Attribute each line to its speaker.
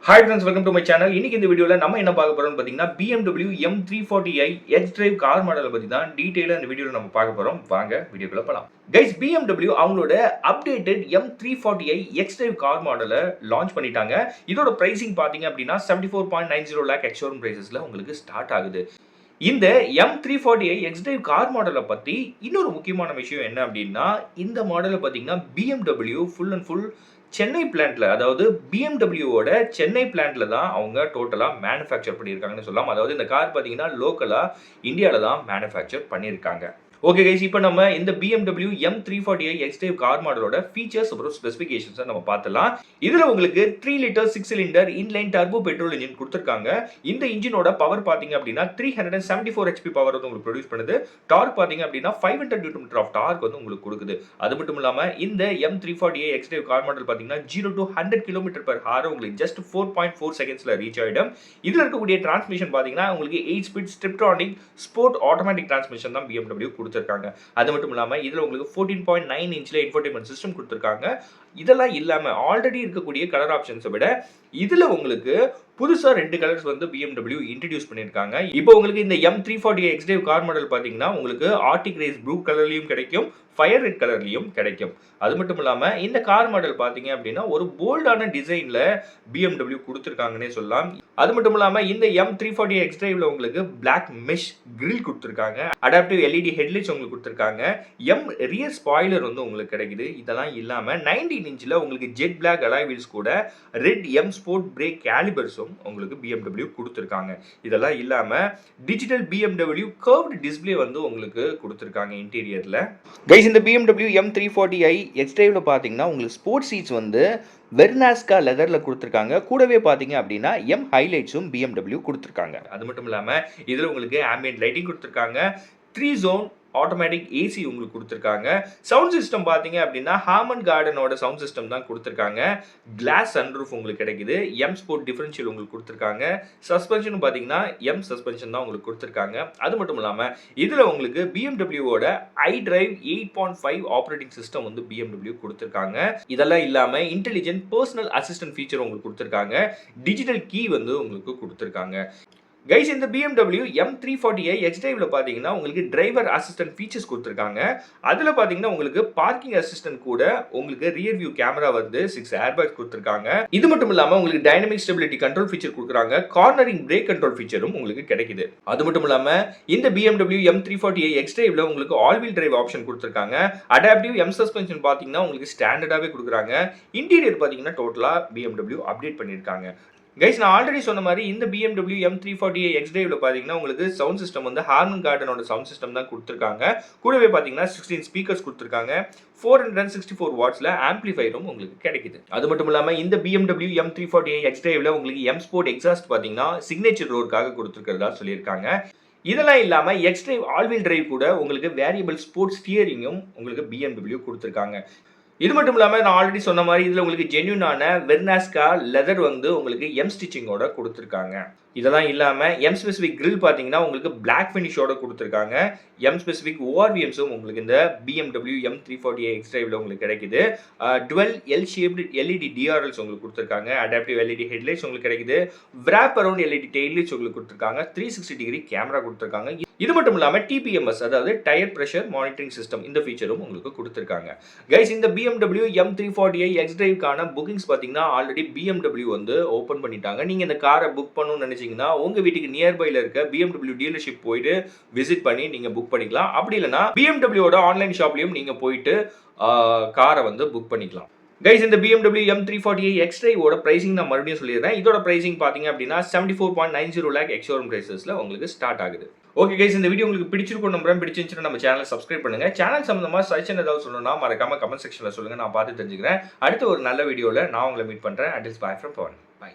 Speaker 1: Hi friends, welcome to my channel. இன்னைக்கு இந்த வீடியோல நம்ம என்ன பார்க்க போறோம்னு பாத்தீங்கன்னா BMW M340i X-Drive கார் மாடலை பத்தி தான் டீடைலா இந்த வீடியோல நம்ம பார்க்க போறோம். வாங்க வீடியோக்குள்ள போலாம். கைஸ், BMW அவங்களோட அப்டேட்டட் M340i X-Drive கார் மாடலை லான்ச் பண்ணிட்டாங்க. இதோட பிரைசிங் பாத்தீங்க அப்படின்னா 74.90 lakh ex-showroom prices-ல உங்களுக்கு ஸ்டார்ட் ஆகுது. இந்த M340i X-Drive கார் மாடலை பத்தி இன்னொரு முக்கியமான விஷயம் என்ன அப்படின்னா, இந்த மாடலை பாத்தீங்கன்னா BMW full and full Chennai பிளான்ட்ல, அதாவது BMW-வோட சென்னை பிளான்ட்ல தான் அவங்க டோட்டலா மேனுஃபேக்சர் பண்ணியிருக்காங்கன்னு சொல்லலாம். அதாவது இந்த கார் பாத்தீங்கன்னா லோக்கலா இந்தியால தான் மேனுஃபேக்சர் பண்ணியிருக்காங்க. ஓகே கைஸ், இப்போ நம்ம இந்த BMW M340i X-Drive car மாடலோட features அப்புறம் ஸ்பெசிஃபிகேஷன்ஸை நம்ம பார்த்துலாம். இதில் உங்களுக்கு 3 litre 6 cylinder inline turbo petrol engine கொடுத்துருக்காங்க. இந்த இன்ஜினோட பவர் பார்த்தீங்க அப்படின்னா 374 HP பவர் வந்து உங்களுக்கு ப்ரொடியூஸ் பண்ணுது. டார்க் பார்த்தீங்க அப்படின்னா 500 Nm ஆஃப் டார்க் வந்து உங்களுக்கு கொடுக்குது. அது மட்டும் இல்லாமல் இந்த M340i X-Drive கார் மாடல் பார்த்தீங்கன்னா 0 to 100 km/h உங்களுக்கு ஜஸ்ட் 4.4 செகண்ட்ஸில் ரீச் ஆகிடும். இதில் இருக்கக்கூடிய டிரான்ஸ்மிஷன் பார்த்தீங்கன்னா உங்களுக்கு 8 ஸ்பீட் ஸ்டிப்ட்ரானிக் ஸ்போர்ட் ஆட்டோமேட்டிக் டிரான்ஸ்மிஷன் தான் BMW கொடுத்துருக்காங்க. அது மட்டும் இல்லாம இதுல உங்களுக்கு 14.9 இன்ச்ல இன்ஃபோடெயின்மென்ட் சிஸ்டம் கொடுத்திருக்காங்க. இதெல்லாம் இல்லாம ஆல்ரெடி இருக்கக்கூடிய கலர் ஆப்ஷன்ஸை விட இதுல உங்களுக்கு புதுசா 2 கலர்ஸ் வந்து BMW இன்ட்ரோடியூஸ் பண்ணிருக்காங்க. இப்போ உங்களுக்கு இந்த M340i X-Drive கார் மாடல் பாத்தீங்கன்னா உங்களுக்கு ஆர்டிக் ரேஸ் ப்ளூ கலர்லயும் கிடைக்கும், ஃபயர் ரெட் கலர்லயும் கிடைக்கும். அது மட்டும் இல்லாம இந்த கார் மாடல் பாத்தீங்க அப்படின்னா ஒரு போல்டான டிசைன்ல BMW கொடுத்திருக்காங்கன்னே சொல்லலாம். அது மட்டும் இல்லாம இந்த M340i X-Driveல உங்களுக்கு Black Mesh grill கொடுத்திருக்காங்க, அடாப்டிவ் LED ஹெட்லைட்ஸ் உங்களுக்கு கொடுத்திருக்காங்க, M ரியர் ஸ்பாயிலர் வந்து உங்களுக்கு கிடைக்குது. இதெல்லாம் இல்லாம 19 இன்ச்ல உங்களுக்கு ஜெட் பிளாக் அலாய் வீல்ஸ் கூட ரெட் M ஸ்போர்ட் பிரேக் கேலிபர்ஸும் உங்களுக்கு BMW கொடுத்திருக்காங்க. இதெல்லாம் இல்லாம டிஜிட்டல் BMW கர்வ்ட் டிஸ்ப்ளே வந்து உங்களுக்கு கொடுத்திருக்காங்க இன்டீரியர்ல. கைஸ், இந்த BMW M340i X-Driveல பாத்தீங்கன்னா உங்களுக்கு ஸ்போர்ட்ஸ் சீட்ஸ் வந்து வெர்னாஸ்கா லெதர்ல கொடுத்திருக்காங்க. கூடவே பாத்தீங்க அப்படின்னா M ஹைலைட்ஸும் BMW கொடுத்திருக்காங்க. அது மட்டும் இல்லாம இதுல உங்களுக்கு ஆம்பியன்ட் லைட்டிங் கொடுத்திருக்காங்க, 3 zone ஆட்டோமேட்டிக் ஏசி உங்களுக்கு கொடுத்துருக்காங்க. சவுண்ட் சிஸ்டம் பார்த்தீங்க அப்படின்னா ஹாமன் கார்டனோட சவுண்ட் சிஸ்டம் தான் கொடுத்துருக்காங்க. கிளாஸ் சன்ரூஃப் உங்களுக்கு கிடைக்குது. M ஸ்போர்ட் டிஃபரன்ஷியல் உங்களுக்கு கொடுத்துருக்காங்க. சஸ்பென்ஷன் பார்த்தீங்கன்னா M சஸ்பென்ஷன் தான் உங்களுக்கு கொடுத்துருக்காங்க. அது மட்டும் இல்லாமல் இதில் உங்களுக்கு BMW-வோட iDrive 8.5 ஆப்ரேட்டிங் சிஸ்டம் வந்து BMW கொடுத்துருக்காங்க. இதெல்லாம் இல்லாமல் இன்டெலிஜென்ட் பர்சனல் அசிஸ்டன்ட் ஃபீச்சர் உங்களுக்கு கொடுத்துருக்காங்க. டிஜிட்டல் கீ வந்து உங்களுக்கு கொடுத்துருக்காங்க. கைஸ், இந்த BMW M340i X-Driveல பாத்தீங்கன்னா உங்களுக்கு டிரைவர் அசிஸ்டன்ட் ஃபீச்சர்ஸ் கொடுத்திருக்காங்க. அதுல பாத்தீங்கன்னா உங்களுக்கு பார்க்கிங் அசிஸ்டன்ட் கூட உங்களுக்கு ரியர் வியூ கேமரா வந்து 6 ஏர்பேக்ஸ் கொடுத்திருக்காங்க. இது மட்டும் இல்லாம உங்களுக்கு டைனமிக் ஸ்டெபிலிட்டி கண்ட்ரோல் ஃபீச்சர் கொடுக்குறாங்க. கார்னரிங் பிரேக் கண்ட்ரோல் ஃபீச்சரும் உங்களுக்கு கிடைக்குது. அது மட்டும் இல்லாம இந்த BMW M340i X-Driveல உங்களுக்கு ஆல் வீல் டிரைவ் ஆப்ஷன் கொடுத்திருக்காங்க. அடாப்டிவ் M சஸ்பென்ஷன் பாத்தீங்கன்னா உங்களுக்கு ஸ்டாண்டர்டாவே கொடுக்குறாங்க. இன்டீரியர் பாத்தீங்கன்னா டோட்டலா BMW அப்டேட் பண்ணிருக்காங்க. கைஸ், நான் ஆல்ரெடி சொன்ன மாதிரி இந்த BMW M340i X-Driveல பாத்தீங்கன்னா உங்களுக்கு சவுண்ட் சிஸ்டம் வந்து ஹார்மன் கார்டனோட சவுண்ட் சிஸ்டம் தான் கொடுத்துருக்காங்க. கூடவே பாத்தீங்கன்னா 16 ஸ்பீக்கர்ஸ் கொடுத்துருக்காங்க. 464 வாட்ஸ்ல ஆம்பிளிஃபையரும் உங்களுக்கு கிடைக்குது. அது மட்டும் இல்லாம இந்த BMW M340i X-Driveல உங்களுக்கு M ஸ்போர்ட் எக்ஸாஸ்ட் பாத்தீங்கன்னா சிக்னேச்சர் ரோடுக்காக கொடுத்துருக்கிறதா சொல்லியிருக்காங்க. இதெல்லாம் இல்லாம X-Drive ஆல் வீல் டிரைவ் கூட உங்களுக்கு வேரியபிள் ஸ்போர்ட் ஸ்டியரிங்கும் உங்களுக்கு BMW கொடுத்துருக்காங்க. இது மட்டும் இல்லாம நான் ஆல்ரெடி சொன்ன மாதிரி இதுல உங்களுக்கு ஜென்யூனான வெர்னாஸ்கா லெதர் வந்து உங்களுக்கு M ஸ்டிச்சிங்கோட கொடுத்துருக்காங்க. இதெல்லாம் இல்லாம M ஸ்பெசிபிக் grill பாத்தீங்கன்னா உங்களுக்கு Black ஃபினிஷோட கொடுத்துருக்காங்க. M ஸ்பெசிபிக் ORVMஸும் உங்களுக்கு இந்த BMW M340i X-Driveல உங்களுக்கு கிடைக்குது. Twelve L shaped LED DRLs உங்களுக்கு கொடுத்துருக்காங்க. அடாப்டிவ் LED ஹெட்லைட்ஸ் உங்களுக்கு கிடைக்குது. wrap around LED taillights உங்களுக்கு கொடுத்துருக்காங்க. 360 டிகிரி கேமரா கொடுத்துருக்காங்க. இது மட்டும் இல்லாம TPMS, அதாவது டயர் பிரஷர் மானிட்டரிங் சிஸ்டம், இந்த ஃபீச்சரும் உங்களுக்கு கொடுத்துருக்காங்க. கைஸ், இந்த BMW M340i X-Driveக்கான புக்கிங்ஸ் பாத்தீங்கன்னா ஆல்ரெடி BMW வந்து ஓபன் பண்ணிட்டாங்க. நீங்க இந்த காரை புக் பண்ணணும்னு நினைச்சீங்கன்னா உங்க வீட்டுக்கு நியர்பைல இருக்க BMW டீலர்ஷிப் போயிட்டு விசிட் பண்ணி நீங்க புக் பண்ணிக்கலாம். அப்படி இல்லைன்னா BMW-வோட ஆன்லைன் ஷாப்லயும் நீங்க போயிட்டு காரை வந்து புக் பண்ணிக்கலாம். கைஸ், இந்த BMW M340i X-Driveவோட பிரைசிங் நான் மறுபடியும் சொல்லிடுறேன். இதோட பிரைசிங் பாத்தீங்க அப்படின்னா 74.90 lakh ex-showroom prices-ல உங்களுக்கு ஸ்டார்ட் ஆகுது. ஓகே கைஸ், இந்த வீடியோ உங்களுக்கு பிடிச்சிருக்கும் நம்புறேன். பிடிச்சிருந்துச்சுன்னா நம்ம சேனலை சப்ஸ்கிரைப் பண்ணுங்க. சேனல் சம்பந்தமா சஜஷன் ஏதாவது சொல்லணும்னா மறக்காம கமெண்ட் செக்ஷன்ல சொல்லுங்க, நான் பார்த்து தெரிஞ்சுக்கிறேன். அடுத்த ஒரு நல்ல வீடியோல நான் உங்களை மீட் பண்றேன். Until bye from Pavan. By.